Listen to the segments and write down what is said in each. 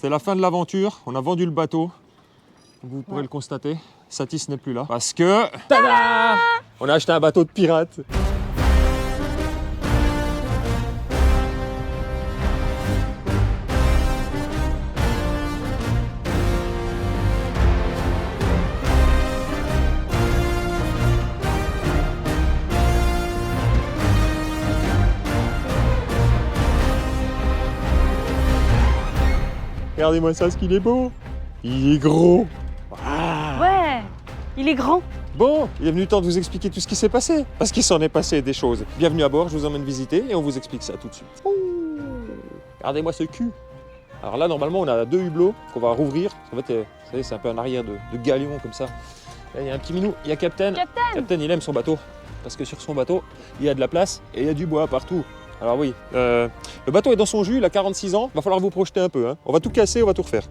C'est la fin de l'aventure, on a vendu le bateau. Vous pourrez le constater, Satis n'est plus là. Parce que... Tada, on a acheté un bateau de pirate. Regardez-moi ça, ce qu'il est beau. Il est gros. Ah. Ouais, il est grand. Bon, il est venu le temps de vous expliquer tout ce qui s'est passé. Parce qu'il s'en est passé des choses. Bienvenue à bord, je vous emmène visiter et on vous explique ça tout de suite. Ouh. Regardez-moi ce cul. Alors là, normalement, on a 2 hublots qu'on va rouvrir. En fait, vous savez, c'est un peu un arrière de galion comme ça. Là, il y a un petit minou, il y a Captain. Captain, il aime son bateau. Parce que sur son bateau, il y a de la place et il y a du bois partout. Alors oui, le bateau est dans son jus, il a 46 ans, va falloir vous projeter un peu. Hein. On va tout casser, on va tout refaire.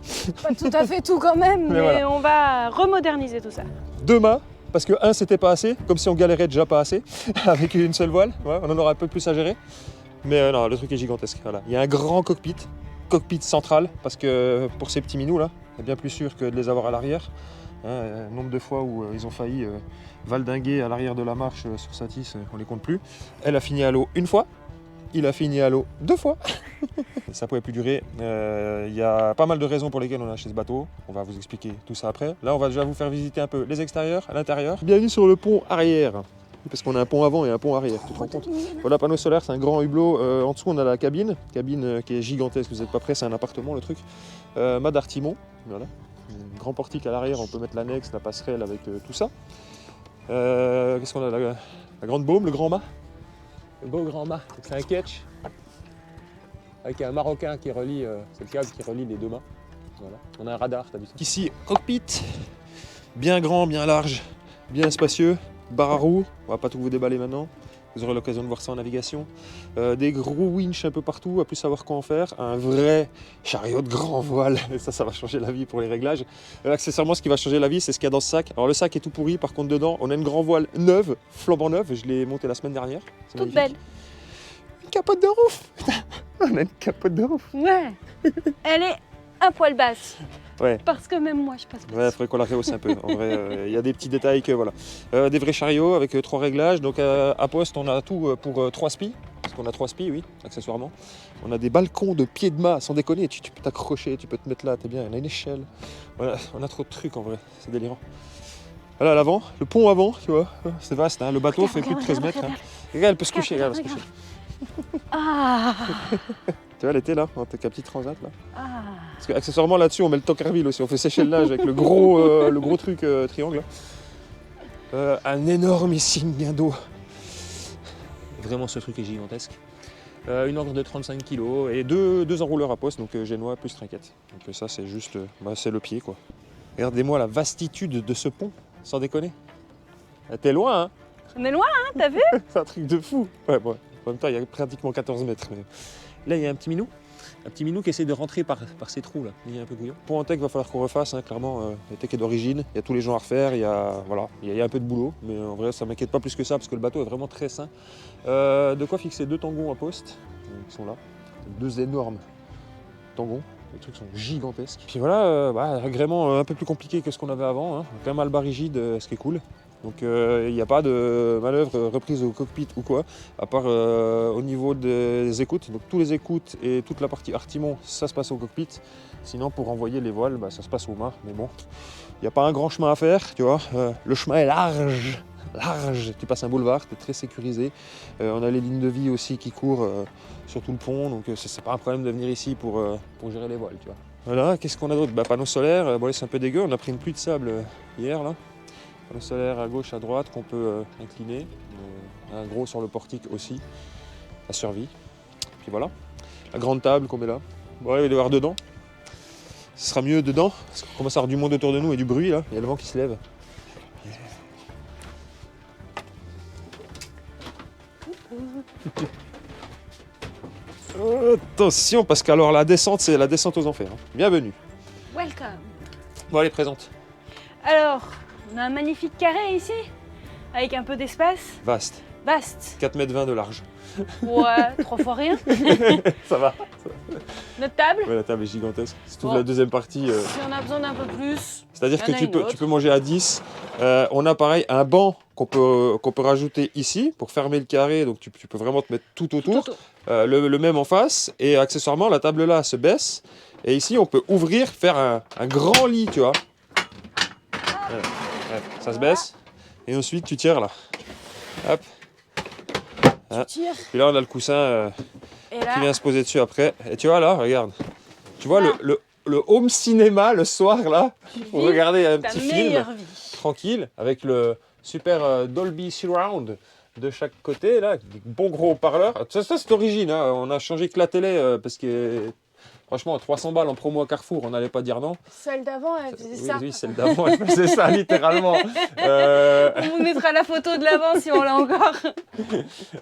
Pas tout à fait tout quand même, mais voilà. On va remoderniser tout ça. 2 mâts, parce que 1 c'était pas assez, comme si on galérait déjà pas assez, avec une seule voile. Ouais, on en aura un peu plus à gérer. Mais non, le truc est gigantesque. Voilà. Il y a un grand cockpit central, parce que pour ces petits minous là, c'est bien plus sûr que de les avoir à l'arrière. Hein, nombre de fois où ils ont failli valdinguer à l'arrière de la marche sur Satis, on les compte plus. Elle a fini à l'eau 1 fois. Il a fini à l'eau 2 fois. Ça pouvait plus durer. Il y a pas mal de raisons pour lesquelles on a acheté ce bateau. On va vous expliquer tout ça après. Là, on va déjà vous faire visiter un peu les extérieurs, à l'intérieur. Bienvenue sur le pont arrière. Parce qu'on a un pont avant et un pont arrière, tu te rends compte? Voilà, panneau solaire, c'est un grand hublot. En dessous, on a la cabine qui est gigantesque. Vous n'êtes pas prêts, c'est un appartement le truc. Mât d'artimon, voilà. Un grand portique à l'arrière, on peut mettre l'annexe, la passerelle avec tout ça. Qu'est-ce qu'on a? La grande baume, le grand mât. Le beau grand mât, c'est un ketch avec un marocain qui relie, c'est le câble qui relie les 2 mâts. Voilà. On a un radar, t'as vu ça? Ici, cockpit, bien grand, bien large, bien spacieux, barre à roues, on va pas tout vous déballer maintenant, vous aurez l'occasion de voir ça en navigation. Des gros winches un peu partout, à plus savoir quoi en faire, un vrai chariot de grand voile, et ça va changer la vie pour les réglages. Accessoirement, ce qui va changer la vie, c'est ce qu'il y a dans ce sac. Alors le sac est tout pourri, par contre dedans, on a une grand voile neuve, flambant neuve, je l'ai montée la semaine dernière. Toute belle. Une capote de rouf. On a une capote de rouf. Ouais, elle est un poil basse. Ouais. Parce que même moi, je passe pas. Ouais, il faudrait qu'on la rehausse un peu. En vrai, il y a des petits détails que voilà. Des vrais chariots avec 3 réglages. Donc à poste, on a tout pour 3 spies. Parce qu'on a 3 spies, oui, accessoirement. On a des balcons de pieds de mât, sans déconner. Tu peux t'accrocher, tu peux te mettre là, t'es bien. On a une échelle. Voilà, on a trop de trucs en vrai. C'est délirant. Voilà l'avant, le pont avant, tu vois. C'est vaste, hein. Le bateau fait plus de 13 mètres. Hein. Regarde, elle peut se coucher, regarde, elle peut se coucher. Ah. Tu vois, elle était là, avec la petite transat là. Ah. Parce qu'accessoirement là-dessus, on met le Tocqueville aussi. On fait séchellage avec le gros truc triangle. Un énormissime bien d'eau. Vraiment, ce truc est gigantesque. Une encre de 35 kg et deux enrouleurs à poste, donc génois plus trinquette. Donc ça, c'est juste, c'est le pied quoi. Regardez-moi la vastitude de ce pont, sans déconner. T'es loin, hein? On est loin, hein, t'as vu? C'est un truc de fou. Ouais, bon, en même temps, il y a pratiquement 14 mètres. Mais... Là, il y a un petit minou qui essaie de rentrer par ces trous là. Il est un peu bouillant. Pont en tech, va falloir qu'on refasse, hein, clairement. Le tech est d'origine, il y a tous les gens à refaire, il y a un peu de boulot, mais en vrai, ça m'inquiète pas plus que ça parce que le bateau est vraiment très sain. De quoi fixer 2 tangons à poste, qui sont là. 2 énormes tangons. Les trucs sont gigantesques. Puis voilà, agrément un peu plus compliqué que ce qu'on avait avant. Hein. Quand même alba rigide, ce qui est cool. Donc il n'y a pas de manœuvre reprise au cockpit ou quoi, à part au niveau des écoutes. Donc tous les écoutes et toute la partie artimon, ça se passe au cockpit. Sinon pour envoyer les voiles, ça se passe au mât. Mais bon, il n'y a pas un grand chemin à faire, tu vois. Le chemin est large. Tu passes un boulevard, tu es très sécurisé. On a les lignes de vie aussi qui courent sur tout le pont, donc c'est pas un problème de venir ici pour gérer les voiles, tu vois. Voilà, qu'est-ce qu'on a d'autre? Panneaux solaires, bon, c'est un peu dégueu, on a pris une pluie de sable hier là. Panneaux solaires à gauche, à droite qu'on peut incliner. Un gros sur le portique aussi, la survie. Puis voilà, la grande table qu'on met là. Bon, il va y avoir dedans. Ce sera mieux dedans, parce qu'on commence à avoir du monde autour de nous et du bruit là. Il y a le vent qui se lève. Attention, parce qu'alors la descente, c'est la descente aux enfers. Hein. Bienvenue. Welcome. Bon, allez, présente. Alors, on a un magnifique carré ici, avec un peu d'espace. Vaste. Vaste. 4,20 m de large. Ouais, 3 fois rien. Ça va. Notre table. Ouais, la table est gigantesque. C'est toute Bon. la deuxième partie. Si on a besoin d'un peu plus. C'est-à-dire que Il y en a une autre. tu peux manger à 10. On a pareil un banc qu'on peut rajouter ici pour fermer le carré. Donc tu peux vraiment te mettre tout autour. Tout autour. Le même en face. Et accessoirement, la table là se baisse. Et ici, on peut ouvrir, faire un grand lit, tu vois. Ouais, ça se baisse. Et ensuite, tu tires là. Hop. Tu tires. Puis là, on a le coussin Et qui là, vient se poser dessus après. Et tu vois là, regarde. Tu vois le home cinéma le soir là. tu Pour vis regarder un ta petit film meilleure vie. tranquille avec le super Dolby Surround de chaque côté là, des bons gros haut-parleurs. Ça c'est d'origine, hein. On a changé que la télé parce que franchement 300 balles en promo à Carrefour, on n'allait pas dire non. Celle d'avant, elle faisait ça. Oui, celle d'avant, elle faisait ça littéralement. On vous mettra la photo de l'avant si on l'a encore.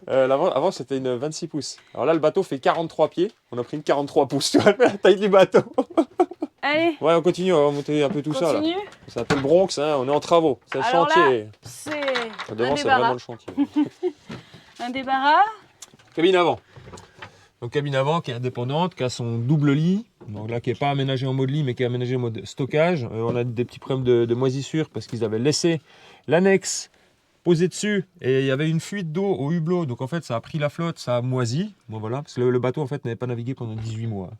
Avant c'était une 26 pouces. Alors là le bateau fait 43 pieds, on a pris une 43 pouces, tu vois la taille du bateau. Allez, Ouais, on continue, on va monter un peu tout ça là. continue. Ça s'appelle Bronx, hein, on est en travaux, c'est le Alors là, chantier. c'est Devant un c'est vraiment débarras. le chantier. Un débarras. Cabine avant. Donc cabine avant qui est indépendante, qui a son double lit, donc là qui n'est pas aménagé en mode lit mais qui est aménagé en mode stockage. On a des petits problèmes de moisissure parce qu'ils avaient laissé l'annexe posée dessus et il y avait une fuite d'eau au hublot, donc en fait ça a pris la flotte, ça a moisi. Bon voilà, parce que le bateau en fait n'avait pas navigué pendant 18 mois.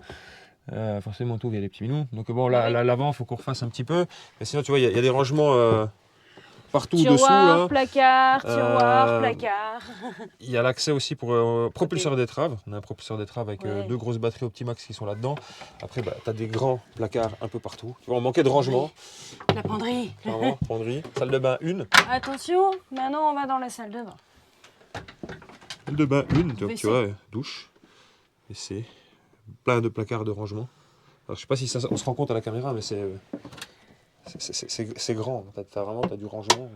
Forcément tout, il y a des petits minous. Donc bon là, l'avant il faut qu'on refasse un petit peu. Mais sinon tu vois il y a des rangements partout dessous Tiroir, là. placard, tiroir, placard. Il y a l'accès aussi pour propulseur d'étrave. On a un propulseur d'étrave avec Ouais. 2 grosses batteries Optimax qui sont là-dedans. Après, tu as des grands placards un peu partout. Tu vois, on manquait de rangement. La penderie. Clairement, penderie. Salle de bain, une. Attention, maintenant on va dans la salle de bain. Salle de bain, une. Donc, WC. tu vois, douche, WC, plein de placards de rangement. Alors, je sais pas si on se rend compte à la caméra, mais c'est grand. T'as du rangement.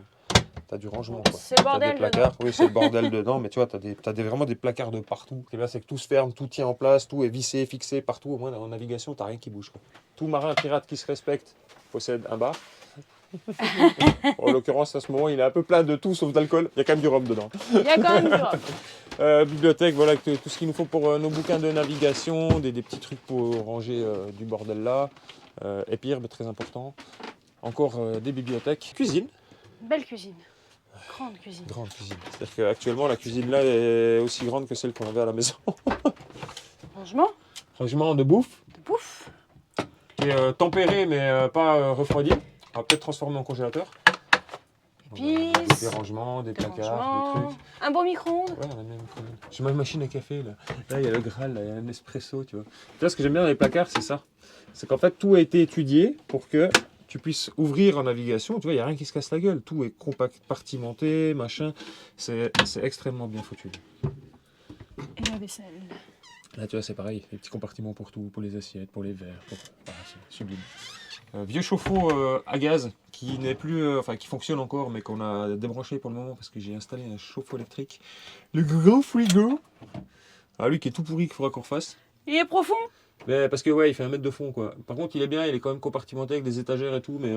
T'as du rangement, quoi. C'est le T'as bordel des placards, oui, c'est le bordel dedans, mais tu vois, t'as vraiment des placards de partout. Et là, c'est que tout se ferme, tout tient en place, tout est vissé, fixé partout. Au moins, en navigation, t'as rien qui bouge, quoi. Tout marin pirate qui se respecte possède un bar. En l'occurrence, à ce moment, il est un peu plein de tout sauf d'alcool. Il y a quand même du rhum dedans. Il y a quand même du rhum. Bibliothèque, voilà, tout ce qu'il nous faut pour nos bouquins de navigation, des petits trucs pour ranger du bordel là. Épire, mais très important. Encore des bibliothèques. Cuisine. Belle cuisine. Grande cuisine. Grande cuisine. C'est-à-dire qu'actuellement, la cuisine là est aussi grande que celle qu'on avait à la maison. Rangement, Rangement de bouffe, de bouffe. qui est tempéré mais pas refroidi. On va peut-être transformer en congélateur. Épices. Des rangements, des Des placards, rangements. des trucs. Un bon micro-ondes. Ouais, on a même micro-ondes. J'ai ma machine à café là. Là, il y a le Graal, là, il y a un espresso, tu vois. Tu vois, ce que j'aime bien dans les placards, c'est ça. C'est qu'en fait, tout a été étudié pour que tu puisses ouvrir en navigation. Tu vois, il n'y a rien qui se casse la gueule. Tout est compartimenté, machin. C'est extrêmement bien foutu. Et la vaisselle. Là, tu vois, c'est pareil. Les petits compartiments pour tout, pour les assiettes, pour les verres. Voilà, c'est sublime. Vieux chauffe-eau à gaz qui n'est plus, qui fonctionne encore, mais qu'on a débranché pour le moment parce que j'ai installé un chauffe-eau électrique. Le grand frigo. Ah, lui qui est tout pourri qu'il faudra qu'on refasse. Il est profond. Mais parce que ouais, il fait 1 mètre de fond quoi. Par contre, il est bien, il est quand même compartimenté avec des étagères et tout, mais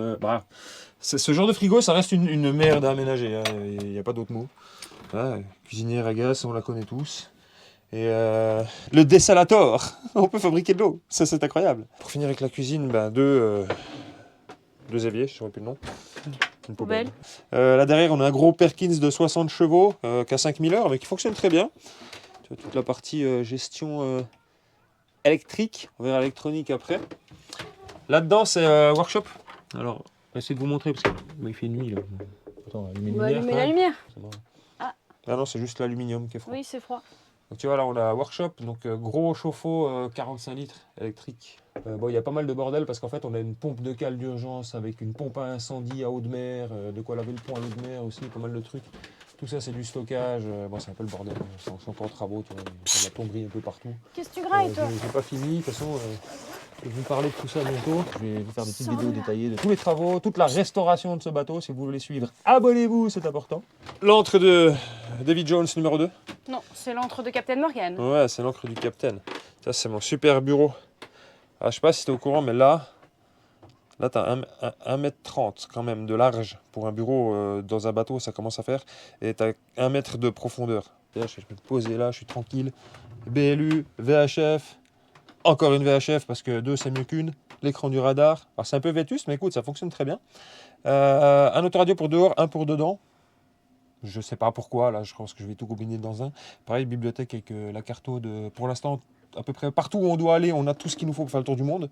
ce genre de frigo, ça reste une merde à aménager. Hein. Il n'y a pas d'autre mot. Ah, cuisinière à gaz, on la connaît tous. Et le dessalator, on peut fabriquer de l'eau, ça c'est incroyable. Pour finir avec la cuisine, deux éviers, je ne saurais plus le nom. Une Poubelle. Là derrière, on a un gros Perkins de 60 chevaux qui a 5000 heures, mais qui fonctionne très bien. Tu vois, toute la partie gestion électrique, on verra l'électronique après. Là-dedans, c'est workshop. Alors, on va essayer de vous montrer parce qu'il fait nuit là. Attends, On va allumer la lumière. Ah non, c'est juste l'aluminium qui est froid. Oui, c'est froid. Donc tu vois là on a workshop, donc gros chauffe-eau 45 litres électrique. Bon il y a pas mal de bordel parce qu'en fait on a une pompe de cale d'urgence avec une pompe à incendie à eau de mer, de quoi laver le pont à l'eau de mer aussi, pas mal de trucs. Tout ça c'est du stockage, bon c'est un peu le bordel, c'est encore en travaux, tu vois, il y a de la plomberie un peu partout. Qu'est-ce que tu grailles, toi? J'ai pas fini, de toute façon je vais vous parler de tout ça bientôt. Je vais vous faire des petites Sors de vidéos là. détaillées de tous les travaux, toute la restauration de ce bateau. Si vous voulez suivre, abonnez-vous, c'est important. L'encre de David Jones numéro 2. Non, c'est l'antre de Captain Morgan. Ouais, c'est l'encre du Captain. Ça, c'est mon super bureau. Ah, je sais pas si tu es au courant, mais là, Là, tu as 1,30 m quand même de large pour un bureau dans un bateau, ça commence à faire. Et tu as 1 mètre de profondeur. Là, je peux me poser là, je suis tranquille. BLU, VHF, encore une VHF parce que 2 c'est mieux qu'une. L'écran du radar. Alors c'est un peu vétuste, mais écoute, ça fonctionne très bien. Un autoradio pour dehors, un pour dedans. Je sais pas pourquoi, là je pense que je vais tout combiner dans un. Pareil, bibliothèque avec la carto de. Pour l'instant, à peu près partout où on doit aller, on a tout ce qu'il nous faut pour faire le tour du monde.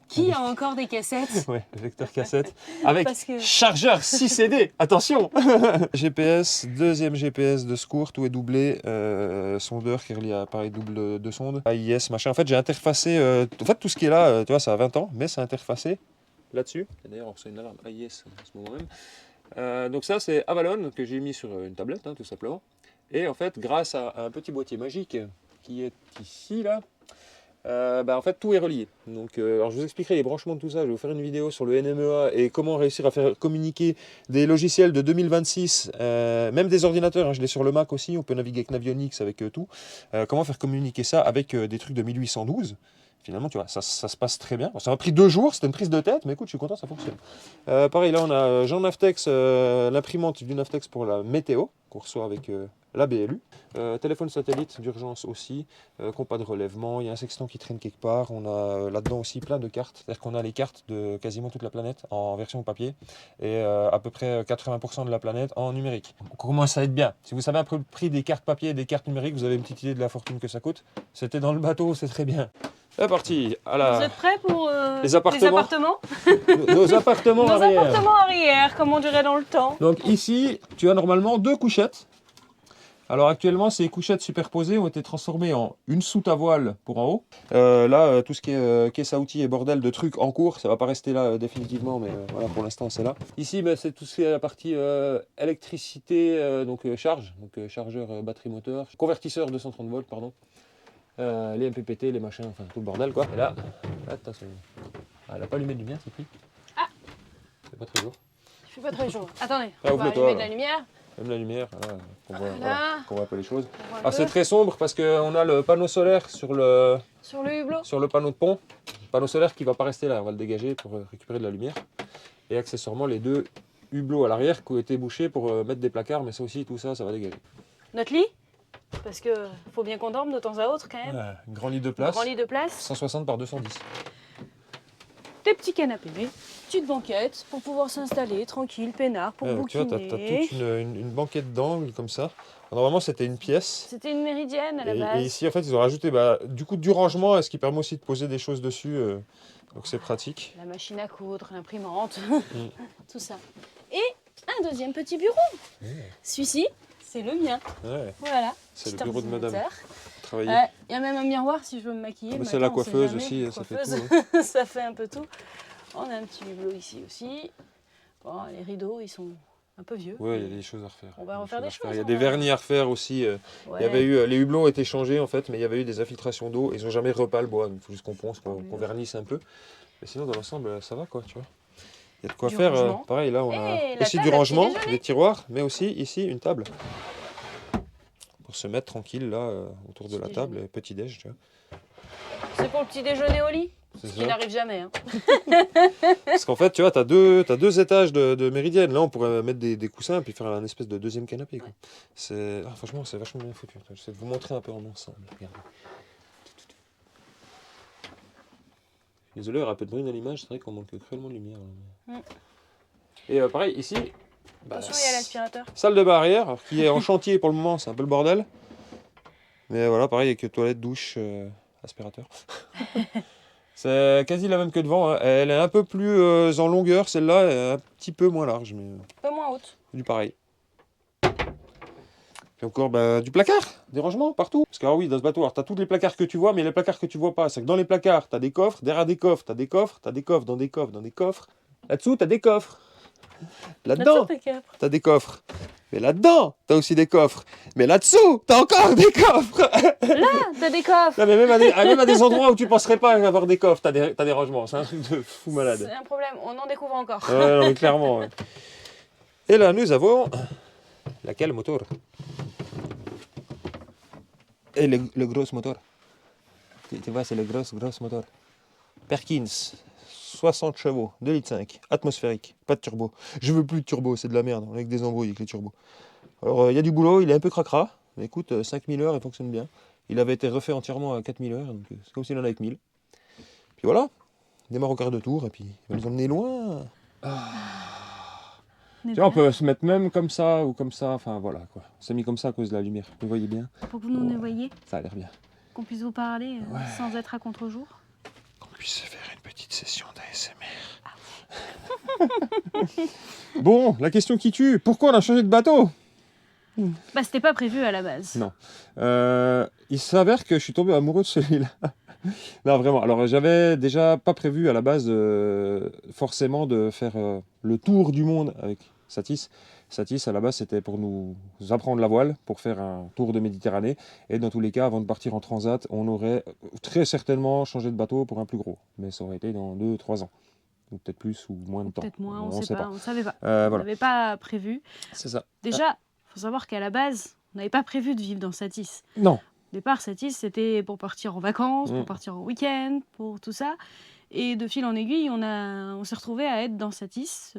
Qui a encore des cassettes? Ouais, le lecteur cassette. Avec Que... chargeur 6 CD, attention. GPS, deuxième GPS de secours, tout est doublé. Sondeur qui relie à appareil double de sonde. AIS, machin. En fait, j'ai interfacé. En fait, tout ce qui est là, tu vois, ça a 20 ans, mais c'est interfacé là-dessus. D'ailleurs, on reçoit une alarme AIS en ce moment même. Donc ça c'est Avalon que j'ai mis sur une tablette tout simplement. Et en fait grâce à un petit boîtier magique qui est ici là, en fait tout est relié. Donc alors je vous expliquerai les branchements de tout ça, je vais vous faire une vidéo sur le NMEA et comment réussir à faire communiquer des logiciels de 2026, même des ordinateurs, hein, je l'ai sur le Mac aussi, on peut naviguer avec Navionics, avec tout. Comment faire communiquer ça avec des trucs de 1812. Finalement, tu vois, ça se passe très bien. Bon, ça m'a pris 2 jours, c'était une prise de tête, mais écoute, je suis content, ça fonctionne. Pareil, là, on a Jean Navtex, l'imprimante du Navtex pour la météo, qu'on reçoit avec la BLU. Téléphone satellite d'urgence aussi, compas de relèvement, il y a un sextant qui traîne quelque part. On a là-dedans aussi plein de cartes, c'est-à-dire qu'on a les cartes de quasiment toute la planète en version papier et à peu près 80% de la planète en numérique. On commence à être bien. Si vous savez un peu le prix des cartes papier et des cartes numériques, vous avez une petite idée de la fortune que ça coûte. C'était dans le bateau, c'est très bien. C'est parti. Vous êtes prêts pour les appartements Nos appartements Nos arrière. appartements arrière, comme on dirait dans le temps. Donc ici, tu as normalement 2 couchettes. Alors actuellement, ces couchettes superposées ont été transformées en une soute à voile pour en haut. Là, tout ce qui est caisse à outils et bordel de trucs en cours, ça va pas rester là définitivement, mais voilà, pour l'instant c'est là. Ici, c'est tout ce qui est la partie électricité, charge, donc chargeur batterie moteur, convertisseur 230 volts, pardon. Les MPPT, les machins, enfin tout le bordel quoi. Et là, attention, elle n'a pas allumé de lumière, c'est qui? Ah, c'est pas très jour. Je suis pas très chaud. Attendez, Ah, on va allumer de la lumière. Même la lumière, Voilà. voilà, qu'on voit un peu les choses. Alors c'est très sombre parce qu'on a le panneau solaire sur le hublot. sur le panneau de pont. Le panneau solaire qui va pas rester là, on va le dégager pour récupérer de la lumière. Et accessoirement les 2 hublots à l'arrière qui ont été bouchés pour mettre des placards, mais ça aussi, tout ça, ça va dégager. Notre lit, parce que faut bien qu'on dorme de temps à autre quand même. Un grand lit de place. Grand lit de place. 160 par 210. Des petits canapés, petite banquette pour pouvoir s'installer tranquille, peinard, pour bouquiner. Tu vois, t'as toute une banquette d'angle comme ça. Normalement, c'était une pièce. C'était une méridienne à la base. Et ici, en fait, ils ont rajouté du coup du rangement, ce qui permet aussi de poser des choses dessus. Donc c'est pratique. La machine à coudre, l'imprimante, tout ça. Et un deuxième petit bureau. Celui-ci, c'est le mien. Ouais. Voilà. C'est le bureau de madame. Il y a même un miroir si je veux me maquiller. C'est la coiffeuse aussi, ça fait tout. Hein. Ça fait un peu tout. On a un petit hublot ici aussi. Bon, les rideaux, ils sont un peu vieux. Oui, il y a des choses à refaire. On va refaire des choses. Il y a des vernis à refaire aussi. Il y avait eu, les hublots ont été changés en fait, mais il y avait eu des infiltrations d'eau. Ils n'ont jamais repeint le bois. Il faut juste qu'on ponce, qu'on vernisse un peu. Mais sinon, dans l'ensemble, ça va quoi, tu vois. Il y a de quoi faire. Pareil, là, on a aussi du rangement, des tiroirs, mais aussi ici une table. Pour se mettre tranquille là, autour de la table, petit déj, tu vois. C'est pour le petit déjeuner au lit? Ce qui n'arrive jamais. Hein. Parce qu'en fait, tu vois, t'as deux étages de méridienne. Là, on pourrait mettre des coussins et puis faire un espèce de deuxième canapé. Quoi. Franchement, c'est vachement bien foutu. J'essaie de vous montrer un peu en ensemble. Regardez. Désolé, il y aura un peu de bruit dans l'image. C'est vrai qu'on manque cruellement de lumière. Et pareil, ici... Attention, il y a l'aspirateur. Salle de bain arrière, qui est en chantier pour le moment, c'est un peu le bordel. Mais voilà, pareil, avec toilette, douche, aspirateur. C'est quasi la même que devant. Hein. Elle est un peu plus en longueur, celle-là est un petit peu moins large. Mais... un peu moins haute. Du pareil. Puis encore du placard, des rangements partout. Parce que oui, dans ce bateau, tu as tous les placards que tu vois, mais les placards que tu vois pas. C'est que dans les placards, tu as des coffres, derrière des coffres, tu as des coffres, tu as des coffres, dans des coffres, dans des coffres. Là-dessous, tu as des coffres. Là-dedans, tu as des coffres. Mais là-dedans, tu as aussi des coffres. Mais là-dessous, tu as encore des coffres. Là, tu as des coffres. Non, mais même à des endroits où tu penserais pas avoir des coffres, tu as des rangements. C'est un truc de fou malade. C'est un problème, on en découvre encore. Ouais, non, mais clairement. Ouais. Et là, nous avons... Laquelle moteur? Et le gros moteur. Tu vois, c'est le gros moteur. Perkins. 160 chevaux, 2,5 litres, atmosphérique, pas de turbo. Je veux plus de turbo, c'est de la merde, on a que des embrouilles avec les turbos. Alors il y a du boulot, il est un peu cracra, mais écoute, 5000 heures, il fonctionne bien. Il avait été refait entièrement à 4000 heures, donc c'est comme s'il en avait que 1000. Puis voilà, il démarre au quart de tour, et puis il va nous emmener loin. Tu vois, on peut se mettre même comme ça ou comme ça, enfin voilà quoi. On s'est mis comme ça à cause de la lumière, vous voyez bien. Pour que vous nous voyez, Ça a l'air bien. qu'on puisse vous parler sans être à contre-jour. Qu'on puisse faire une petite session d'ASMR. Bon, la question qui tue, pourquoi on a changé de bateau? Bah c'était pas prévu à la base. Non. Il s'avère que je suis tombé amoureux de celui-là. Non, vraiment. Alors, j'avais déjà pas prévu à la base forcément de faire le tour du monde avec Satis. Satis, à la base, c'était pour nous apprendre la voile, pour faire un tour de Méditerranée. Et dans tous les cas, avant de partir en transat, on aurait très certainement changé de bateau pour un plus gros. Mais ça aurait été dans 2-3 ans. Ou peut-être plus ou moins de temps. Peut-être moins, on sait pas, on savait pas. On voilà. n'avait pas prévu. C'est ça. Déjà, faut savoir qu'à la base, on n'avait pas prévu de vivre dans Satis. Non. Au départ, Satis, c'était pour partir en vacances, pour partir en week-end, pour tout ça. Et de fil en aiguille, on s'est retrouvé à être dans Satis.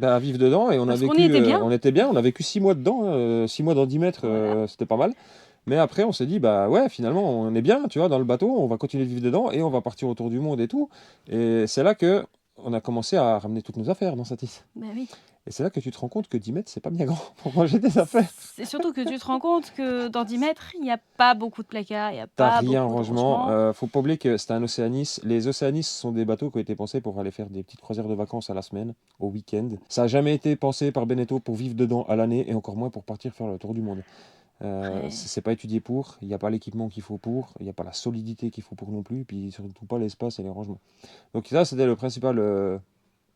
À vivre dedans, et on a vécu. On était bien, on a vécu 6 mois dedans, 6 mois dans 10 mètres, voilà. C'était pas mal. Mais après, on s'est dit, bah ouais, finalement, on est bien, tu vois, dans le bateau, on va continuer de vivre dedans et on va partir autour du monde et tout. Et c'est là que on a commencé à ramener toutes nos affaires dans Satis. Bah oui. Et c'est là que tu te rends compte que 10 mètres, c'est pas bien grand pour ranger des affaires. C'est surtout que tu te rends compte que dans 10 mètres, il n'y a pas beaucoup de placards, il n'y a pas rien en beaucoup rangement. Faut pas oublier que c'était un Océanis. Les Océanis sont des bateaux qui ont été pensés pour aller faire des petites croisières de vacances à la semaine, au week-end. Ça n'a jamais été pensé par Beneteau pour vivre dedans à l'année et encore moins pour partir faire le tour du monde. C'est pas étudié pour, il n'y a pas l'équipement qu'il faut pour, il n'y a pas la solidité qu'il faut pour non plus, puis surtout pas l'espace et les rangements. Donc ça, c'était le principal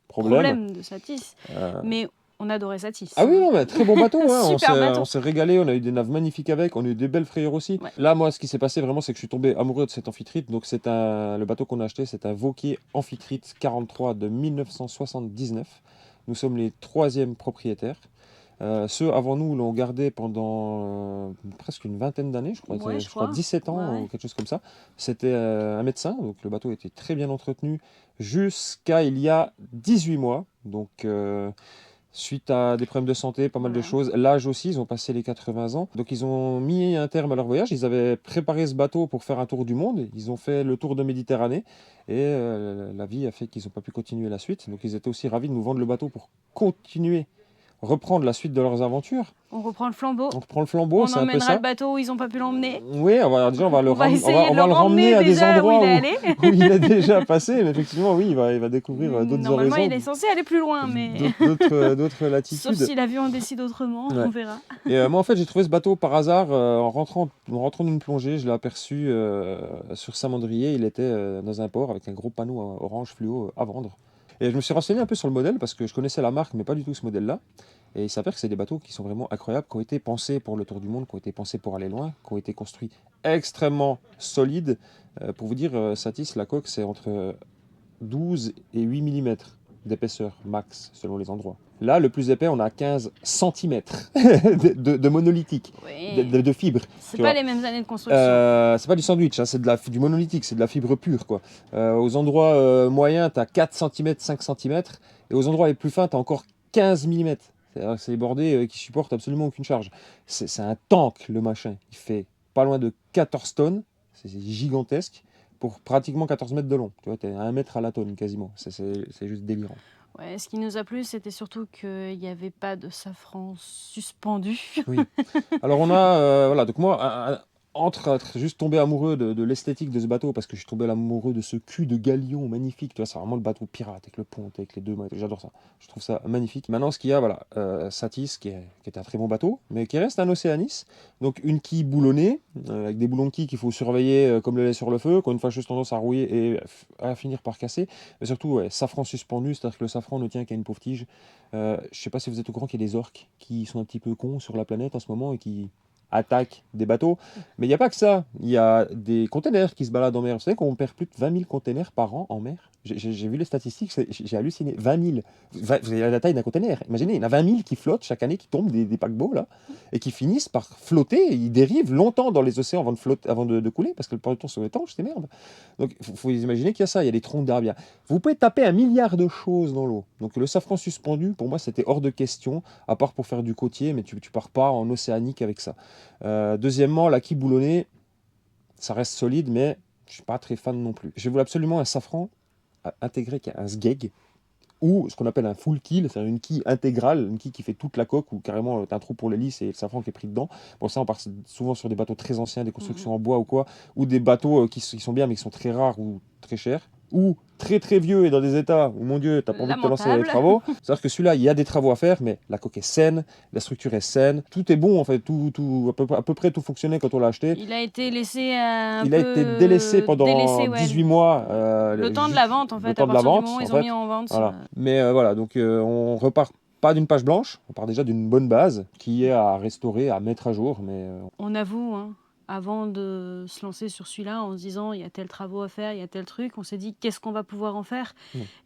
problème de Satis. Mais on adorait Satis. Ah oui, non, mais très bon bateau. Hein. Super on s'est régalé, on a eu des naves magnifiques avec, on a eu des belles frayeurs aussi. Ouais. Là, moi, ce qui s'est passé vraiment, c'est que je suis tombé amoureux de cet amphitrite. Donc, le bateau qu'on a acheté, c'est un Vauquier Amphitrite 43 de 1979. Nous sommes les 3e propriétaires. Ceux avant nous l'ont gardé pendant presque une vingtaine d'années, je crois 17 ans ou quelque chose comme ça. C'était un médecin, donc le bateau était très bien entretenu jusqu'à il y a 18 mois. Donc suite à des problèmes de santé, pas mal de choses. L'âge aussi, ils ont passé les 80 ans. Donc ils ont mis un terme à leur voyage. Ils avaient préparé ce bateau pour faire un tour du monde. Ils ont fait le tour de Méditerranée. Et la vie a fait qu'ils n'ont pas pu continuer la suite. Donc ils étaient aussi ravis de nous vendre le bateau pour continuer, reprendre la suite de leurs aventures. On reprend le flambeau. On reprend le flambeau, c'est un peu ça. On emmènera le bateau où ils n'ont pas pu l'emmener. Oui, on va le ramener à des endroits où il est déjà passé. Mais effectivement, oui, il va découvrir d'autres horizons. Normalement, il est censé aller plus loin, mais d'autres latitudes. Sauf si l'avion décide autrement, on verra. Et moi, en fait, j'ai trouvé ce bateau par hasard en rentrant d'une plongée. Je l'ai aperçu sur Saint-Mandrier. Il était dans un port avec un gros panneau orange fluo à vendre. Et je me suis renseigné un peu sur le modèle parce que je connaissais la marque, mais pas du tout ce modèle-là. Et il s'avère que c'est des bateaux qui sont vraiment incroyables, qui ont été pensés pour le tour du monde, qui ont été pensés pour aller loin, qui ont été construits extrêmement solides. Pour vous dire, Satis, la coque, c'est entre 12 et 8 mm d'épaisseur max, selon les endroits. Là, le plus épais, on a 15 cm de monolithique, de fibre. C'est pas les mêmes années de construction. C'est pas du sandwich, hein, c'est du monolithique, c'est de la fibre pure, quoi. Aux endroits moyens, tu as 4 cm, 5 cm, et aux endroits les plus fins, tu as encore 15 mm. C'est des bordées qui supportent absolument aucune charge. C'est un tank, le machin. Il fait pas loin de 14 tonnes, c'est gigantesque, pour pratiquement 14 mètres de long. Tu vois, tu es à 1 mètre à la tonne quasiment. C'est juste délirant. Ouais, ce qui nous a plu, c'était surtout qu'il n'y avait pas de safran suspendu. Oui. Alors on a, voilà, donc moi, entre être juste tombé amoureux de l'esthétique de ce bateau, parce que je suis tombé amoureux de ce cul de galion magnifique, tu vois, c'est vraiment le bateau pirate avec le pont, avec les 2 mètres, j'adore ça, je trouve ça magnifique. Maintenant, ce qu'il y a, voilà, Satis, qui est un très bon bateau, mais qui reste un Océanis, donc une quille boulonnée, avec des boulons de quille qu'il faut surveiller comme le lait sur le feu, qui ont une fâcheuse tendance à rouiller et à finir par casser, mais surtout, safran suspendu, c'est-à-dire que le safran ne tient qu'à une pauvre tige. Je sais pas si vous êtes au courant qu'il y a des orques qui sont un petit peu cons sur la planète en ce moment et qui attaquent des bateaux. Mais il n'y a pas que ça. Il y a des containers qui se baladent en mer. Vous savez qu'on perd plus de 20 000 containers par an en mer? J'ai vu les statistiques, j'ai halluciné. 20 000. Vous avez la taille d'un conteneur. Imaginez, il y en a 20 000 qui flottent chaque année, qui tombent des paquebots, là, et qui finissent par flotter. Et ils dérivent longtemps dans les océans avant de couler, parce que le plupart du temps, c'est étanche, c'est merde. Donc, il faut imaginer qu'il y a ça. Il y a des troncs d'arbres. Vous pouvez taper 1 milliard de choses dans l'eau. Donc, le safran suspendu, pour moi, c'était hors de question, à part pour faire du côtier, mais tu pars pas en océanique avec ça. Deuxièmement, l'acquis boulonné, ça reste solide, mais je ne suis pas très fan non plus. Je voulais absolument un safran intégré qui a un sgeg, ou ce qu'on appelle un full kill, c'est-à-dire une quille intégrale, une quille qui fait toute la coque, ou carrément tu as un trou pour l'hélice et le safran qui est pris dedans. Bon, ça, on part souvent sur des bateaux très anciens, des constructions en bois ou quoi, ou des bateaux qui sont bien mais qui sont très rares ou très chers, ou très très vieux et dans des états où, mon Dieu, t'as pas envie de te lancer dans les travaux. C'est-à-dire que celui-là, il y a des travaux à faire, mais la coque est saine, la structure est saine, tout est bon en fait, à peu près tout fonctionnait quand on l'a acheté. Il a été laissé Il a été délaissé pendant 18 mois. Le temps de la vente, en fait, le temps à de la partir vente, du moment où en ils ont fait. mis en vente. Voilà. Mais voilà, donc on repart pas d'une page blanche, on part déjà d'une bonne base qui est à restaurer, à mettre à jour. Mais on avoue, hein, avant de se lancer sur celui-là, en se disant il y a tel travaux à faire, il y a tel truc, on s'est dit qu'est-ce qu'on va pouvoir en faire.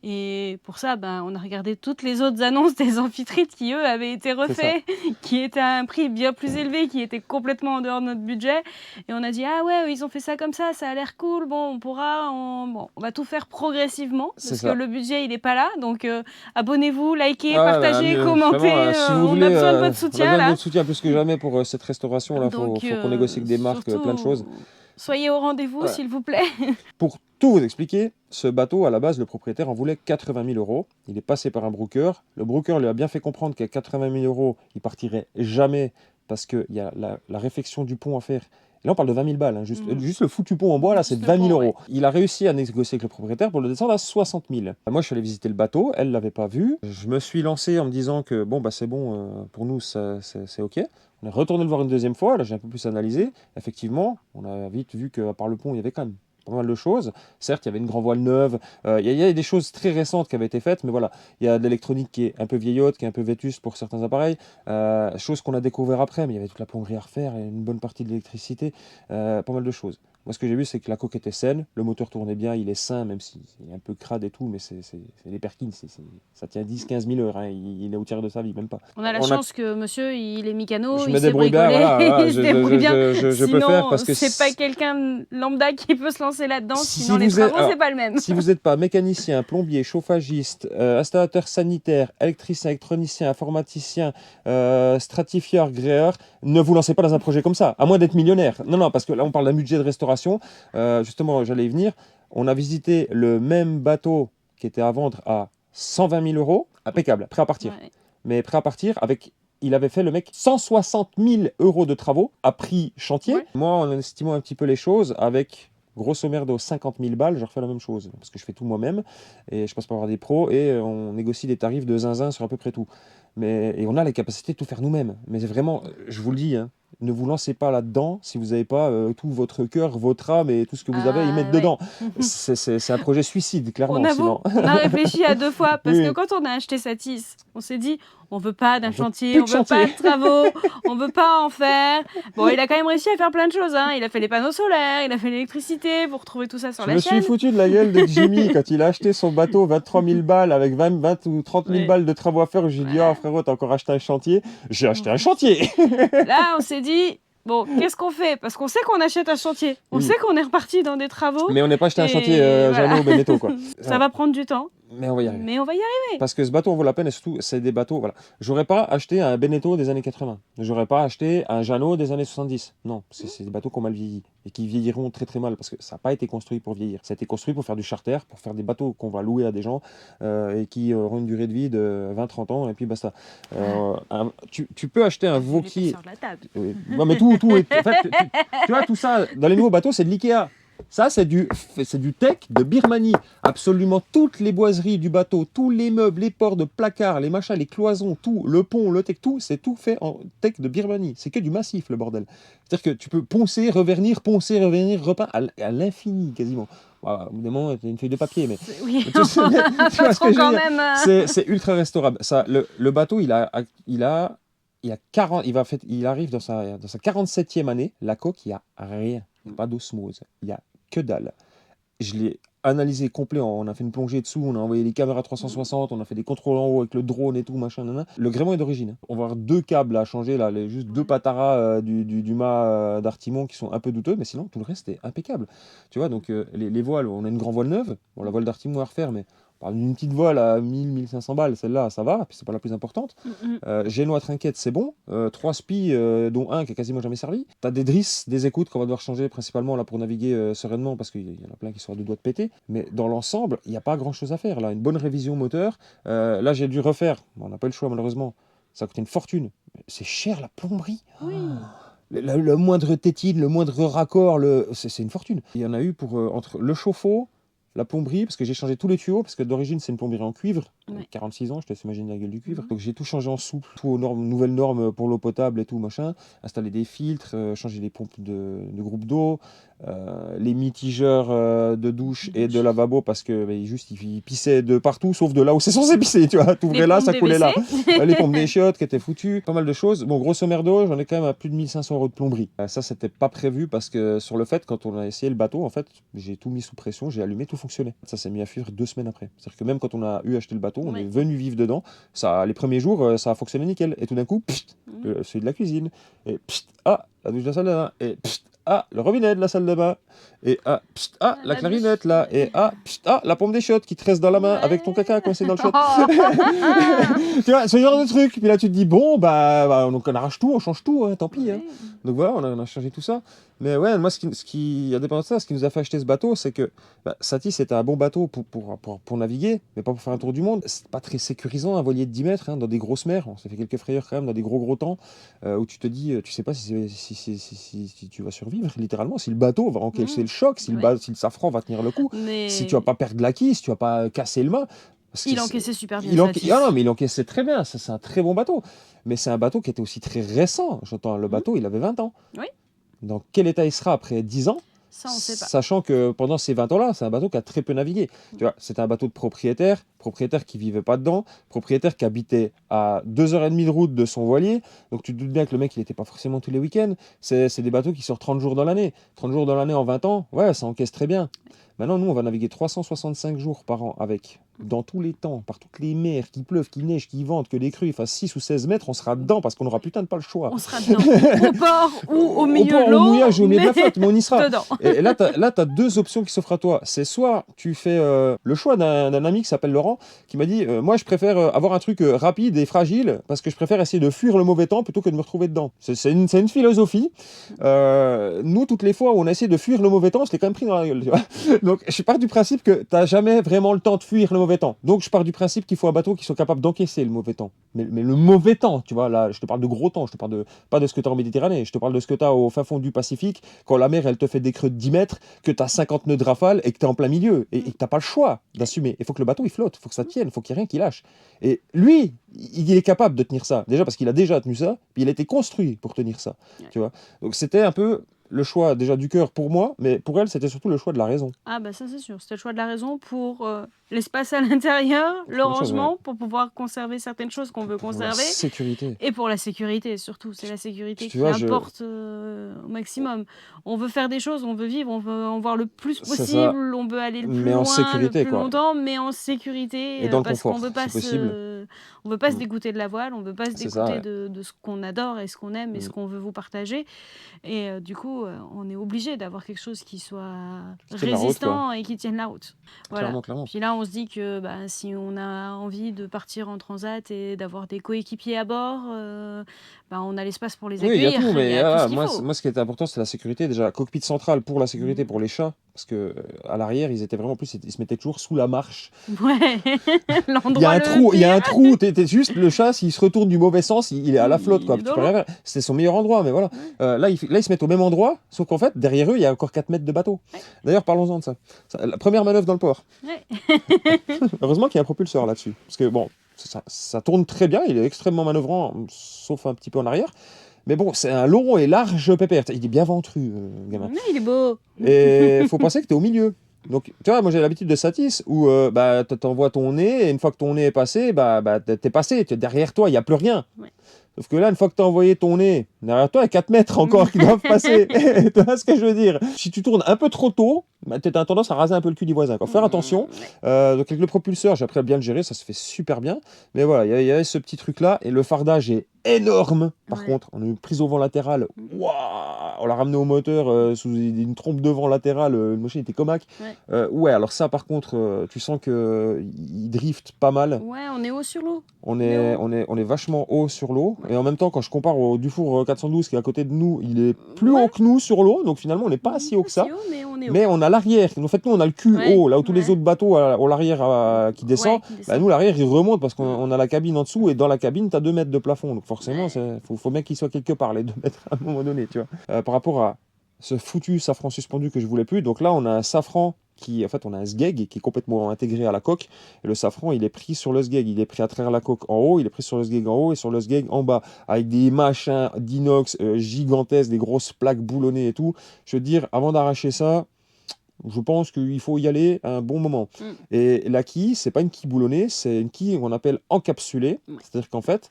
Et pour ça, on a regardé toutes les autres annonces des amphitrite qui, eux, avaient été refaits, qui étaient à un prix bien plus élevé, qui étaient complètement en dehors de notre budget. Et on a dit ah ouais, ils ont fait ça comme ça a l'air cool, bon, on va tout faire progressivement, parce que le budget, il n'est pas là. Donc abonnez-vous, likez, partagez, commentez, vraiment, si vous voulez, on a besoin de votre soutien. On a besoin de votre soutien plus que jamais pour cette restauration. Il faut qu'on négocie avec des marques, plein de choses. Soyez au rendez-vous, s'il vous plaît. Pour tout vous expliquer, ce bateau, à la base, le propriétaire en voulait 80 000 €. Il est passé par un broker. Le broker lui a bien fait comprendre qu'à 80 000 €, il partirait jamais parce qu'il y a la réfection du pont à faire. Et là, on parle de 20 000 balles. Hein. Juste le foutu pont en bois, là, c'est 20 000 €. Ouais. Il a réussi à négocier avec le propriétaire pour le descendre à 60 000. Moi, je suis allé visiter le bateau. Elle ne l'avait pas vu. Je me suis lancé en me disant que bon, c'est bon, pour nous, c'est OK. On est retourné le voir une deuxième fois. Là, j'ai un peu plus analysé. Effectivement, on a vite vu qu'à part le pont, il y avait quand même pas mal de choses. Certes, il y avait une grand voile neuve. Il y a des choses très récentes qui avaient été faites, mais voilà, il y a de l'électronique qui est un peu vieillotte, qui est un peu vétuste pour certains appareils. Chose qu'on a découvert après, mais il y avait toute la plomberie à refaire et une bonne partie de l'électricité. Pas mal de choses. Moi, ce que j'ai vu, c'est que la coque était saine, le moteur tournait bien, il est sain, même s'il est un peu crade et tout, mais c'est les Perkins, ça tient 10-15 000 heures, hein, il est au tiers de sa vie, même pas. On a la chance que monsieur, il est mécano, il sait bricoler, il se débrouille bien. Je peux faire parce que c'est pas quelqu'un lambda qui peut se lancer là-dedans, sinon les travaux, c'est pas le même. Si vous n'êtes pas mécanicien, plombier, chauffagiste, installateur sanitaire, électricien, électronicien, informaticien, stratifieur, gréeur, ne vous lancez pas dans un projet comme ça, à moins d'être millionnaire. Non, parce que là, on parle d'un budget de restauration. Justement, j'allais y venir. On a visité le même bateau qui était à vendre à 120 000 €, impeccable, prêt à partir. Ouais. Mais prêt à partir avec, il avait fait le mec 160 000 € de travaux à prix chantier. Ouais. Moi, en estimant un petit peu les choses, avec grosso merdo 50 000 balles, je refais la même chose parce que je fais tout moi-même et je passe par avoir des pros et on négocie des tarifs de zinzin sur à peu près tout. Et on a les capacités de tout faire nous-mêmes. Mais vraiment, je vous le dis, hein, ne vous lancez pas là-dedans si vous n'avez pas tout votre cœur, votre âme et tout ce que vous avez à y mettre dedans. C'est un projet suicide, clairement. On a réfléchi à 2 fois parce que quand on a acheté Satis, on s'est dit on veut pas d'un chantier, on veut pas de travaux, on veut pas en faire. Bon, il a quand même réussi à faire plein de choses. Hein. Il a fait les panneaux solaires, il a fait l'électricité pour trouver tout ça sur la chaîne. Je me suis foutu de la gueule de Jimmy quand il a acheté son bateau 23 000 balles avec 20 ou 30 000 balles de travaux à faire. J'ai dit, frérot, t'as encore acheté un chantier. J'ai acheté un chantier. Là, on s'est dit, bon, qu'est-ce qu'on fait? Parce qu'on sait qu'on achète un chantier. On sait qu'on est reparti dans des travaux. Mais on n'est pas acheté un chantier Jeannot ou Beneteau, quoi. Ça va prendre du temps. Mais on va y arriver. Mais on va y arriver. Parce que ce bateau en vaut la peine et surtout, c'est des bateaux. Voilà. J'aurais pas acheté un Beneteau des années 80. J'aurais pas acheté un Jeannot des années 70. Non, c'est des bateaux qui ont mal vieilli et qui vieilliront très très mal parce que ça n'a pas été construit pour vieillir. Ça a été construit pour faire du charter, pour faire des bateaux qu'on va louer à des gens et qui auront une durée de vie de 20-30 ans et puis basta. Tu peux acheter un Vauquier. Sur la table. Non, mais tout est. En fait, tu vois, tout ça, dans les nouveaux bateaux, c'est de l'Ikea. Ça, c'est du tech de Birmanie. Absolument toutes les boiseries du bateau, tous les meubles, les ports de placards, les machins, les cloisons, tout, le pont, le tech, tout, c'est tout fait en tech de Birmanie. C'est que du massif, le bordel. C'est-à-dire que tu peux poncer, revenir, repeindre à l'infini, quasiment. Voilà, au bout d'un moment, c'est une feuille de papier, mais... Oui, tu vois ce que je veux dire. C'est ultra restaurable. Ça, le bateau, il arrive dans sa 47e année. La coque, il n'y a rien. Il n'y a pas d'osmose. Il n'y a que dalle. Je l'ai analysé complet, on a fait une plongée dessous, on a envoyé les caméras 360, on a fait des contrôles en haut avec le drone et tout, machin, nanana. Le gréement est d'origine. On va avoir 2 câbles à changer, là, juste 2 pataras du mât d'Artimon qui sont un peu douteux, mais sinon tout le reste est impeccable. Tu vois, donc les voiles, on a une grande voile neuve, bon, la voile d'Artimon à refaire, mais on parle d'une petite voile à 1000-1500 balles, celle-là, ça va, puis c'est pas la plus importante. Génois trinquette, c'est bon. 3 spies, dont un qui a quasiment jamais servi. T'as des drisses, des écoutes qu'on va devoir changer principalement là pour naviguer sereinement parce qu'il y en a plein qui sont à 2 doigts de péter. Mais dans l'ensemble, il n'y a pas grand-chose à faire. Là, une bonne révision moteur. Là, j'ai dû refaire. On n'a pas eu le choix malheureusement. Ça a coûté une fortune. C'est cher la plomberie. Oui. Le moindre tétine, le moindre raccord, c'est une fortune. Il y en a eu pour entre le chauffe-eau, la plomberie, parce que j'ai changé tous les tuyaux, parce que d'origine c'est une plomberie en cuivre, 46 ans, je te laisse imaginer la gueule du cuivre. Donc j'ai tout changé en souple, tout aux nouvelles normes pour l'eau potable et tout, machin. Installer des filtres, changer les pompes de groupe d'eau, les mitigeurs de douche et de lavabo, parce que juste ils pissaient de partout, sauf de là où c'est censé pisser, tu vois. T'ouvrais là, ça coulait là. Les pompes des chiottes qui étaient foutues, pas mal de choses. Bon, grosso merdo, j'en ai quand même à plus de 1500 € de plomberie. Ça, c'était pas prévu parce que sur le fait, quand on a essayé le bateau, en fait, j'ai tout mis sous pression, j'ai allumé, tout fonctionnait. Ça s'est mis à fuir 2 semaines après. C'est-à-dire que même quand on a eu acheté le bateau, on est venu vivre dedans. Ça, les premiers jours, ça a fonctionné nickel. Et tout d'un coup, celui de la cuisine. Et la douche de la salle de bain. Et le robinet de la salle de bain. Et la clarinette là. Et la pompe des chiottes qui te reste dans la main avec ton caca coincé dans le shot. Tu vois, ce genre de truc. Puis là, tu te dis, bon, donc on arrache tout, on change tout, hein, tant pis. Hein. Donc voilà, on a changé tout ça. Mais ouais, moi, indépendamment de ça, ce qui nous a fait acheter ce bateau, c'est que Satis, c'était un bon bateau pour naviguer, mais pas pour faire un tour du monde. C'est pas très sécurisant, un voilier de 10 mètres, hein, dans des grosses mers. On s'est fait quelques frayeurs quand même, dans des gros temps, où tu te dis, tu sais pas si tu vas survivre, littéralement, si le bateau va encaisser le choc, si le safran va tenir le coup, si tu vas pas perdre la quille, si tu vas pas casser le mât. Il encaissait super bien. Non, mais il encaissait très bien, c'est un très bon bateau. Mais c'est un bateau qui était aussi très récent. J'entends, le bateau, il avait 20 ans. Oui. Dans quel état il sera après 10 ans? Ça, on sait pas. Sachant que pendant ces 20 ans-là, c'est un bateau qui a très peu navigué. Tu vois, c'était un bateau de propriétaire qui ne vivait pas dedans, propriétaire qui habitait à 2h30 de route de son voilier. Donc tu te doutes bien que le mec, il n'était pas forcément tous les week-ends. C'est des bateaux qui sortent 30 jours dans l'année. 30 jours dans l'année en 20 ans, ouais, ça encaisse très bien. Maintenant, nous, on va naviguer 365 jours par an avec, dans tous les temps, par toutes les mers, qu'il pleuve, qu'il neige, qu'il vente, que les crues fassent 6 ou 16 mètres, on sera dedans parce qu'on n'aura putain de pas le choix. On sera dedans. Au port ou au milieu de l'eau. Au mouillage ou au milieu de la flotte, mais on y sera. Dedans. Et là, tu as 2 options qui s'offrent à toi. C'est soit tu fais le choix d'un ami qui s'appelle Laurent, qui m'a dit moi, je préfère avoir un truc rapide et fragile parce que je préfère essayer de fuir le mauvais temps plutôt que de me retrouver dedans. C'est une philosophie. Nous, toutes les fois où on a essayé de fuir le mauvais temps, je l'ai quand même pris dans la gueule. Tu vois. Donc, je pars du principe que tu n'as jamais vraiment le temps de fuir le mauvais temps. Donc, je pars du principe qu'il faut un bateau qui soit capable d'encaisser le mauvais temps. Mais le mauvais temps, tu vois, là, je te parle de gros temps, je te parle pas de ce que tu as en Méditerranée, je te parle de ce que tu as au fin fond du Pacifique, quand la mer, elle te fait des creux de 10 mètres, que tu as 50 nœuds de rafale et que tu es en plein milieu, et que tu n'as pas le choix d'assumer. Il faut que le bateau, il flotte, il faut que ça tienne, il faut qu'il n'y ait rien qui lâche. Et lui, il est capable de tenir ça. Déjà parce qu'il a déjà tenu ça, puis il a été construit pour tenir ça. Tu vois. Donc, c'était un peu le choix déjà du cœur pour moi, mais pour elle, c'était surtout le choix de la raison. Ah bah ça c'est sûr, c'était le choix de la raison pour l'espace à l'intérieur, le rangement, pour pouvoir conserver certaines choses qu'on veut conserver. Pour la sécurité. Et pour la sécurité surtout, c'est la sécurité qui importe au maximum. On veut faire des choses, on veut vivre, on veut en voir le plus possible, on veut aller le plus loin, le plus longtemps, mais en sécurité. Et dans le parce confort, qu'on veut pas on veut pas se dégoûter de la voile, on veut pas se dégoûter de ce qu'on adore et ce qu'on aime et ce qu'on veut vous partager. Et du coup, on est obligé d'avoir quelque chose qui soit résistant et qui tienne la route. Voilà. Clairement. Puis là, on se dit que si on a envie de partir en transat et d'avoir des coéquipiers à bord, on a l'espace pour les accueillir. Oui, il y a tout, mais moi, ce qui était important, c'est la sécurité. Déjà, cockpit central pour la sécurité, pour les chats, parce que à l'arrière, ils étaient vraiment ils se mettaient toujours sous la marche. Ouais. Il y a un trou. T'es juste le chat, s'il se retourne du mauvais sens, il est à la flotte, quoi. Tu peux rien faire. C'était son meilleur endroit, mais voilà. Là, ils se mettent au même endroit, sauf qu'en fait, derrière eux, il y a encore 4 mètres de bateau. Ouais. D'ailleurs, parlons-en de ça. La première manœuvre dans le port. Ouais. Heureusement qu'il y a un propulseur là-dessus, parce que bon, ça tourne très bien, il est extrêmement manœuvrant, sauf un petit peu en arrière. Mais bon, c'est un long et large pépère. Il est bien ventru, gamin. Il est beau. Et il faut penser que tu es au milieu. Donc, tu vois, moi j'ai l'habitude de Satis où t'envoies ton nez, et une fois que ton nez est passé, t'es passé. Derrière toi, il n'y a plus rien. Ouais. Sauf que là, une fois que tu as envoyé ton nez, Derrière toi, il y a 4 mètres encore qui doivent passer. Tu vois ce que je veux dire? Si tu tournes un peu trop tôt, bah, tu as tendance à raser un peu le cul du voisin. Faut faire attention. Donc avec le propulseur, j'ai appris à bien le gérer, ça se fait super bien. Mais voilà, il y avait ce petit truc-là. Et le fardage est énorme. Par contre, on a une prise au vent latéral. Waouh, on l'a ramené au moteur sous une trompe de vent latérale. Le machin était comaque. Ouais, alors ça, par contre, tu sens qu'il drift pas mal. Ouais, on est haut sur l'eau. On est vachement haut sur l'eau. Et en même temps, quand je compare au Dufour 412 qui est à côté de nous, il est plus haut que nous sur l'eau. Donc finalement, on n'est pas si haut que ça. Mais on est haut. Mais on a l'arrière. En fait, nous, on a le cul haut. Là où tous les autres bateaux ont l'arrière qui descend, bah, nous, l'arrière, il remonte parce qu'on a la cabine en dessous. Et dans la cabine, tu as 2 mètres de plafond. Donc forcément, faut bien qu'il soit quelque part, les 2 mètres à un moment donné. Tu vois. Par rapport à ce foutu safran suspendu que je voulais plus. Donc là, on a un safran en fait, on a un sgeg qui est complètement intégré à la coque. Et le safran, il est pris sur le sgeg. Il est pris à travers la coque en haut, il est pris sur le sgeg en haut et sur le sgeg en bas. Avec des machins d'inox gigantesques, des grosses plaques boulonnées et tout. Je veux dire, avant d'arracher ça, je pense qu'il faut y aller un bon moment. Et la quille, c'est pas une quille boulonnée, c'est une quille qu'on appelle encapsulée. C'est-à-dire qu'en fait,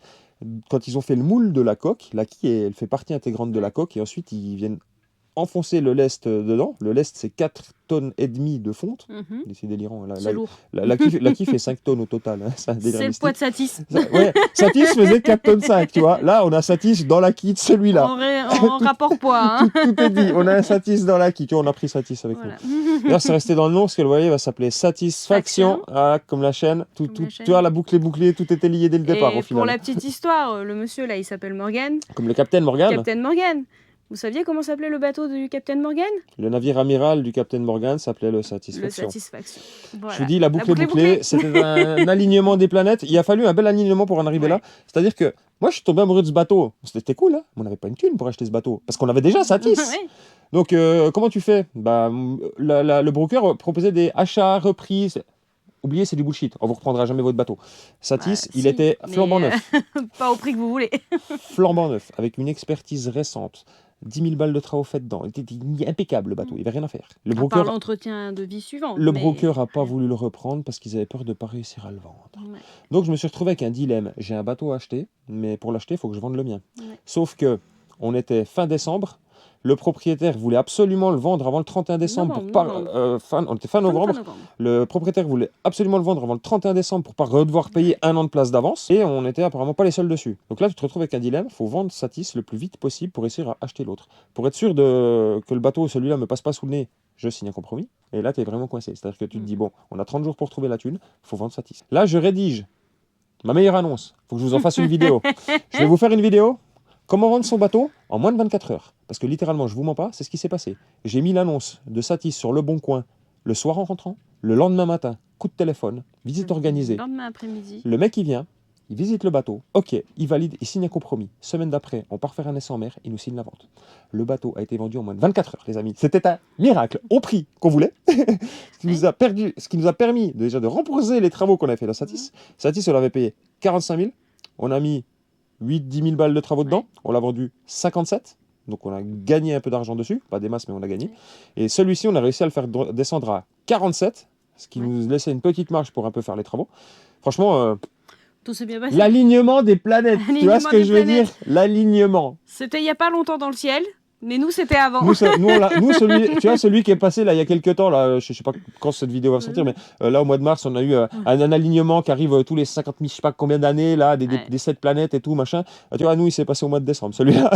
quand ils ont fait le moule de la coque, la quille, elle fait partie intégrante de la coque. Et ensuite, ils viennent enfoncer le lest dedans. Le lest, c'est 4 tonnes et demie de fonte. C'est délirant. C'est lourd. La quille fait 5 tonnes au total. Hein. C'est le poids de Satis. Ouais, Satis faisait 4 tonnes 5, tu vois. Là, on a Satis dans la quille de celui-là. En rapport poids. Hein. Tout est dit. On a un Satis dans la quille. Tu vois, on a pris Satis avec nous. D'ailleurs, c'est resté dans le nom, parce que vous voyez, va s'appeler Satisfaction. Ah, comme la chaîne. Tu vois, la boucle est bouclée, tout était lié dès le départ, au final. Pour la petite histoire, le monsieur, là, il s'appelle Morgan. Comme le Capitaine Morgan. Capitaine Morgan. Vous saviez comment s'appelait le bateau du Capitaine Morgan? Le navire amiral du Capitaine Morgan s'appelait le Satisfaction. Le Satisfaction. Voilà. Je vous dis, la boucle est bouclée. C'était un alignement des planètes. Il a fallu un bel alignement pour en arriver là. C'est-à-dire que moi, je suis tombé amoureux de ce bateau. C'était cool, hein. On n'avait pas une thune pour acheter ce bateau. Parce qu'on avait déjà Satis. Donc, comment tu fais? Bah, le broker proposait des achats, reprises. Oubliez, c'est du bullshit. On vous reprendra jamais votre bateau. Satis, il était flambant neuf. Pas au prix que vous voulez. Flambant neuf, avec une expertise récente. 10 000 balles de travaux faits dedans. Il était impeccable, le bateau. Il n'y avait rien à faire. Le broker, l'entretien de vie suivant. Le broker n'a pas voulu le reprendre parce qu'ils avaient peur de ne pas réussir à le vendre. Donc, je me suis retrouvé avec un dilemme. J'ai un bateau à acheter, mais pour l'acheter, il faut que je vende le mien. Sauf que on était fin décembre. Le propriétaire voulait absolument le vendre avant le 31 décembre. On était fin novembre. Le propriétaire voulait absolument le vendre avant le 31 décembre pour ne pas devoir payer 1 an de place d'avance. Et on n'était apparemment pas les seuls dessus. Donc là, tu te retrouves avec un dilemme. Il faut vendre Satis le plus vite possible pour essayer à acheter l'autre. Pour être sûr que le bateau, celui-là, ne me passe pas sous le nez, je signe un compromis. Et là, tu es vraiment coincé. C'est-à-dire que tu te dis, bon, on a 30 jours pour trouver la thune. Il faut vendre Satis. Là, je rédige ma meilleure annonce. Il faut que je vous en fasse une vidéo. Je vais vous faire une vidéo. Comment vendre son bateau en moins de 24 heures? Parce que littéralement, je ne vous mens pas, c'est ce qui s'est passé. J'ai mis l'annonce de Satis sur Le Bon Coin le soir en rentrant. Le lendemain matin, coup de téléphone, visite organisée. Le lendemain après-midi. Le mec, il vient, il visite le bateau. Ok, il valide, il signe un compromis. Semaine d'après, on part faire un essai en mer, il nous signe la vente. Le bateau a été vendu en moins de 24 heures, les amis. C'était un miracle au prix qu'on voulait. Ce qui nous a permis déjà de rembourser les travaux qu'on avait fait dans Satis. Satis, on l'avait payé 45 000. On a mis 8-10 000 balles de travaux dedans, on l'a vendu 57, donc on a gagné un peu d'argent dessus, pas des masses mais on a gagné. Et celui-ci, on a réussi à le faire descendre à 47, ce qui nous laissait une petite marge pour un peu faire les travaux. Franchement, tout s'est bien passé. L'alignement des planètes, tu vois ce que je veux dire? L'alignement. C'était il n'y a pas longtemps dans le ciel. Mais nous, c'était avant. Nous, celui qui est passé là il y a quelques temps, là, je sais pas quand cette vidéo va sortir, mais là au mois de mars, on a eu un alignement qui arrive tous les 50 000, je sais pas combien d'années, là, des 7 planètes et tout, machin. Tu vois, nous, il s'est passé au mois de décembre, celui-là.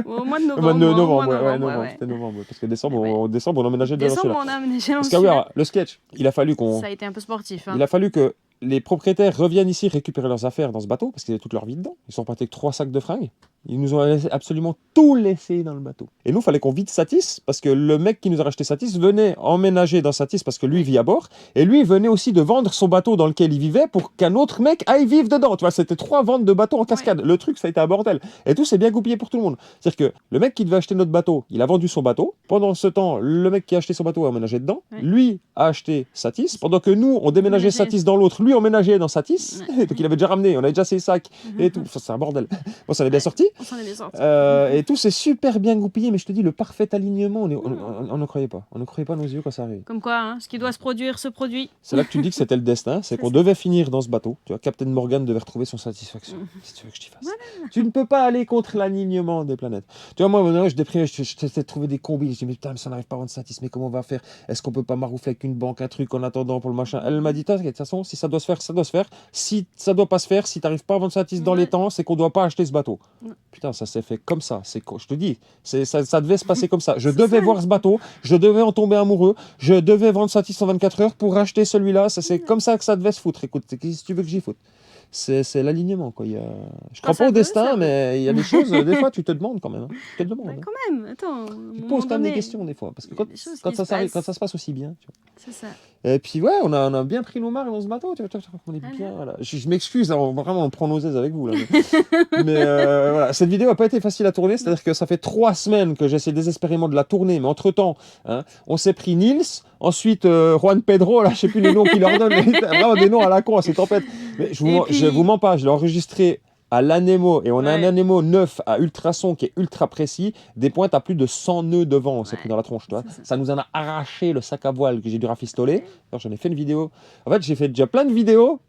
Au mois de novembre. Au mois de novembre, c'était novembre. Parce que décembre, on emménageait de Décembre, on a aménagé dans Parce que oui, le sketch, il a fallu qu'on... Ça a été un peu sportif. Hein. Il a fallu que les propriétaires reviennent ici récupérer leurs affaires dans ce bateau, parce qu'ils avaient toute leur vie dedans. Ils sont partis avec 3 sacs de fringues. Ils nous ont absolument tout laissé dans le bateau. Et nous, il fallait qu'on vide Satis, parce que le mec qui nous a racheté Satis venait emménager dans Satis, parce que lui vit à bord. Et lui venait aussi de vendre son bateau dans lequel il vivait pour qu'un autre mec aille vivre dedans. Tu vois, c'était 3 ventes de bateaux en cascade. Le truc, ça a été un bordel. Et tout s'est bien goupillé pour tout le monde. C'est-à-dire que le mec qui devait acheter notre bateau, il a vendu son bateau. Pendant ce temps, le mec qui a acheté son bateau a emménagé dedans. Lui a acheté Satis. Pendant que nous, on déménageait Satis dans l'autre, lui emménageait dans Satis. Donc il avait déjà ramené, on avait déjà ses sacs et tout. Enfin, c'est un bordel. Bon, ça avait bien sorti. On s'en est bien sorti. Et tout c'est super bien goupillé, mais je te dis, le parfait alignement, on ne croyait pas. On ne croyait pas nos yeux quand ça arrive. Comme quoi, hein, ce qui doit se produire se produit. C'est là que tu dis que c'était le destin, c'est qu'on devait finir dans ce bateau. Tu vois, Captain Morgan devait retrouver son satisfaction. Si tu veux que je t'y fasse. Voilà. Tu ne peux pas aller contre l'alignement des planètes. Tu vois, moi, je déprimais, je t'essayais de trouver des combis. Je dis, mais putain, mais ça n'arrive pas à rendre satis, mais comment on va faire? Est-ce qu'on peut pas maroufler avec une banque, un truc en attendant pour le machin? Elle m'a dit, t'inquiète, de toute façon, si ça doit se faire, ça doit se faire. Si ça doit pas se faire, si t'arrives pas à vendre satis dans les temps, c'est qu'on doit pas acheter ce bateau. Putain, ça s'est fait comme ça. Je te dis, ça devait se passer comme ça. Je devais voir ce bateau, je devais en tomber amoureux, je devais vendre satis en 24 heures pour acheter celui-là. C'est comme ça que ça devait se foutre. Écoute, qu'est-ce que tu veux que j'y foute? C'est l'alignement, quoi. Je crois pas au destin, mais il y a des choses, des fois, tu te demandes quand même. Hein. Tu te demandes. Quand même, attends. Tu poses quand même des questions, des fois. Parce que quand ça se passe aussi bien. C'est ça. Et puis, ouais, on a bien pris nos marques dans ce bateau. Tu vois, on est bien. Voilà. Je m'excuse, hein, vraiment, on prend nos aises avec vous. Là, mais voilà, cette vidéo n'a pas été facile à tourner. C'est-à-dire que ça fait 3 semaines que j'essaie désespérément de la tourner. Mais entre-temps, hein, on s'est pris Nils, ensuite Juan Pedro, là, je sais plus les noms qu'il leur donne. Vraiment des noms à la con, à ces tempêtes. Mais je vous mens pas, je l'ai enregistré à l'Anemo et on a un Anemo neuf à ultrason qui est ultra précis, des pointes à plus de 100 nœuds devant, on s'est pris dans la tronche, toi. Ça nous en a arraché le sac à voile que j'ai dû rafistoler. Alors j'en ai fait une vidéo. En fait, j'ai fait déjà plein de vidéos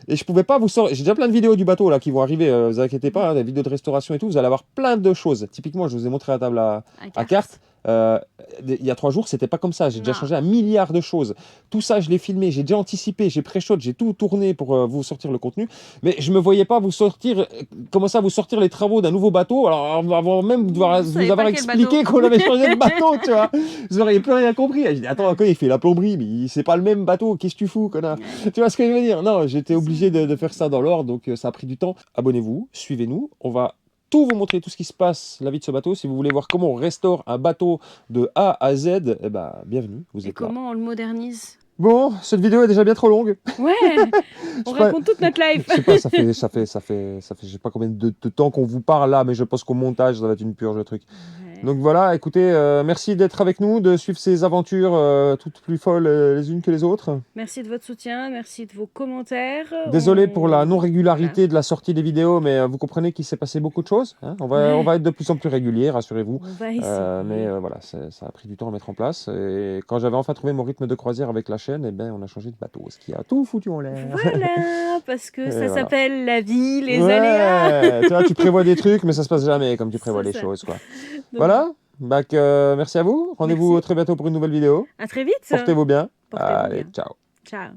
et je pouvais pas vous sortir. J'ai déjà plein de vidéos du bateau là qui vont arriver, vous inquiétez pas, hein, des vidéos de restauration et tout, vous allez avoir plein de choses. Typiquement, je vous ai montré la table à cartes. Il y a 3 jours, c'était pas comme ça. J'ai déjà changé 1 milliard de choses. Tout ça, je l'ai filmé, j'ai déjà anticipé, j'ai pré-shot, j'ai tout tourné pour vous sortir le contenu. Mais je me voyais pas commencer à vous sortir les travaux d'un nouveau bateau. Alors, avant même de vous avoir expliqué qu'on avait changé de bateau, tu vois. Vous auriez plus rien compris. Je dis, attends, il fait la plomberie, mais c'est pas le même bateau. Qu'est-ce que tu fous, connard? Tu vois ce que je veux dire? Non, j'étais obligé de faire ça dans l'ordre, donc ça a pris du temps. Abonnez-vous, suivez-nous. On va tout vous montrer tout ce qui se passe, la vie de ce bateau. Si vous voulez voir comment on restaure un bateau de A à Z, eh ben, bienvenue, vous êtes là. Comment on le modernise? Bon, cette vidéo est déjà bien trop longue. Ouais, on raconte toute notre life. Je sais pas, ça fait, je sais pas combien de temps qu'on vous parle là, mais je pense qu'au montage, ça va être une purge le truc. Donc voilà, écoutez, merci d'être avec nous, de suivre ces aventures toutes plus folles les unes que les autres. Merci de votre soutien, merci de vos commentaires. Désolé pour la non-régularité de la sortie des vidéos, mais vous comprenez qu'il s'est passé beaucoup de choses. Hein, on va être de plus en plus régulier, rassurez-vous. On va essayer. Mais voilà, ça a pris du temps à mettre en place. Et quand j'avais enfin trouvé mon rythme de croisière avec la chaîne, eh ben, on a changé de bateau, ce qui a tout foutu en l'air. Voilà, parce que ça s'appelle la vie, les aléas. Tu vois, tu prévois des trucs, mais ça se passe jamais comme tu prévois les choses, quoi. Donc, voilà, merci à vous. Rendez-vous très bientôt pour une nouvelle vidéo. À très vite. Portez-vous bien. Allez, ciao. Ciao.